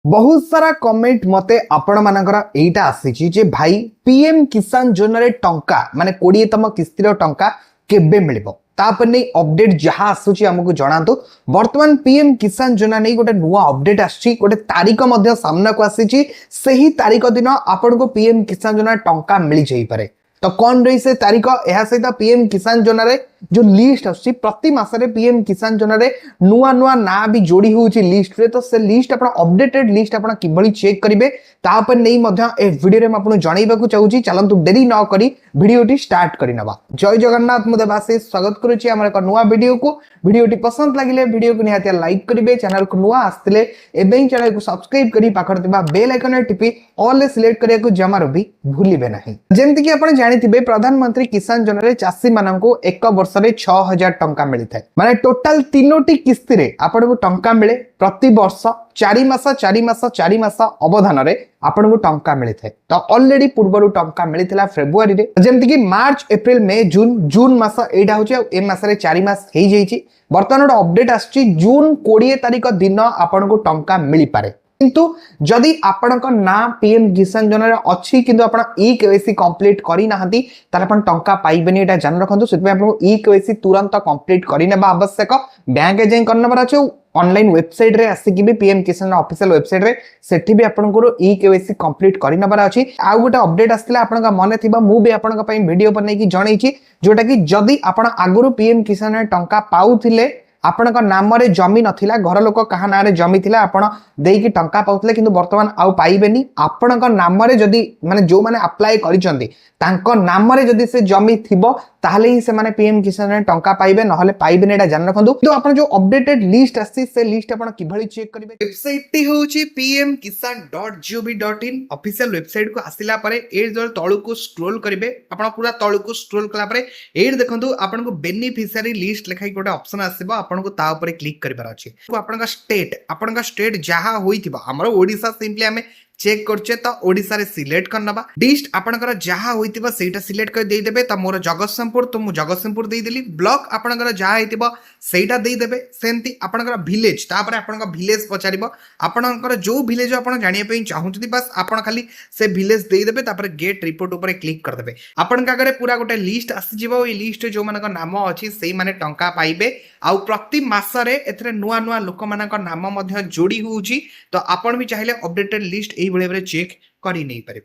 बहुत सारा कमेंट मते आपण मानकर एटा आसीची जे भाई पीएम किसान योजना रे टंका माने 20तम किस्तीर टंका केबे मिलिबो तापर नै अपडेट जहा आसुची हमकु जणांतु। वर्तमान पीएम किसान योजना नै गोटे नुवा अपडेट आछि, गोटे तारीख मध्ये सामना को आसीची। सही तारीख दिन आपण को पीएम किसान योजना टंका मिलि जाई पारे। तो कौन रही से तारीख यह सहित पीएम किसान योजना रे जो लिस्ट आछि प्रति मासरे पीएम किसान योजना रे नुआ नुआ ना भी जोड़ी होउची लिस्ट रे। तो से लिस्ट आपण अपडेटेड लिस्ट आपण किबळी चेक करिवे तापर नै मध्य ए वीडियो रे म आपण जणाइबाकू चाहूची। चलंतु देरी न करी वीडियोटी स्टार्ट करि नबा। जय जगन्नाथ, मु देवाशीष स्वागत करूची हमर एक नुआ वीडियो को। वीडियोटी पसंद लागिले वीडियो को निहाती लाइक करिवे। चैनल को नुआ आस्तिले एबे चैनल को सब्सक्राइब करी पाखर थिबा बेल आइकन रे टिपी ऑल सिलेक्ट करिया को जमारो भी भूलिबे नाही। जेंति कि आपण जानिथिबे प्रधानमंत्री किसान योजना रे चासी माननकु एक वर्ष रे 6000 टंका मिली थाए। माने टोटल तीनोटी किस्ती रे आपण को टंका मिले प्रति वर्ष 4 मास अवधान रे आपण को टंका मिली थाए। तो ऑलरेडी पूर्वरु टंका मिलिथिला फेब्रुआरी रे, जेंति कि मार्च एप्रिल मे जून मास एटा होची। ए मास रे 4 मास हेई जाईची। वर्तमान अपडेट आछि जून 20 तारिख दिन आपण को टंका मिली पारे। किंतु जदि आपणक ना पीएम किसान योजना अच्छी किंतु आपण ई केवाईसी कंप्लीट करी नाहंती तार आपण टंका पाइबेनी। एटा जान रखंतु। सेतबे आपण ई केवाईसी तुरंत कंप्लीट करी नेबा आवश्यक। बैंक जाई करनबर अछि। ऑनलाइन वेबसाइट रे आसी भी पीएम किसान ऑफिशियल वेबसाइट रे सेठी भी आपण को ई केवाईसी कंप्लीट करी नबर अछि। आ गोटे अपडेट आस्तिला आपण का मन थिबा मु भी आपण का पई वीडियो बनै की जणैछि, जोटा कि जदि आपण आगुरु पीएम किसान रे टंका पाउथिले आपण का नाम रे जमी नथिला, घर लोक कहा ना रे जमी थिला, आपण देई की टंका पाउथिले किंतु वर्तमान आउ पाइबेनी। आपण का नाम रे जदि माने जो माने अप्लाई करिसंती तांको नाम रे जदि से जमी थिबो ताहले ही से माने पीएम किसान रे टंका पाइबे, नहले पाइबेनी। एटा जान रखंतु। तो आपण जो अपडेटेड लिस्ट आसी से लिस्ट आपण किभली चेक करिवे। वेबसाइट टी होची pmkisan.gov.in ऑफिशियल वेबसाइट को आसिला परे ए जो तळु को स्क्रॉल करिवे। आपण पूरा तळु को स्क्रॉल कला परे ए देखंतु आपण को बेनिफिशियरी लिस्ट लेखाई गोटे ऑप्शन आसीबो। आपण को ता ऊपर क्लिक करिबार अछि। आपण का स्टेट जहा होइथिबा हमर ओडिसा सिंपली हमें चेक करछे तो ओडिसा रे सिलेक्ट करनबा। डिस्ट आपनकर जहा होइतिबा सेटा सिलेक्ट कर देई देबे। त मोर जगतसिंहपुर तो मु जगतसिंहपुर देई देली। ब्लॉक आपनकर जहा होइतिबा सेटा देई देबे। सेंती आपनकर विलेज तापर आपनकर विलेज पचारिबो। आपनकर जो विलेज आपन जानिया पई चाहुचती बस आपन खाली से विलेज देई देबे। तापर गेट रिपोर्ट ऊपर क्लिक कर देबे। आपन का करे पूरा गोटे लिस्ट आसी जिवो। ए लिस्ट जो मानक नाम अछि सेई माने टंका पाइबे। आउ प्रति मास रे एथरे नुआ नुआ लोक मानक नाम मध्य जोड़ी होउची। तो आपन भी चाहिले अपडेटेड लिस्ट ए चेक करी नहीं पारे।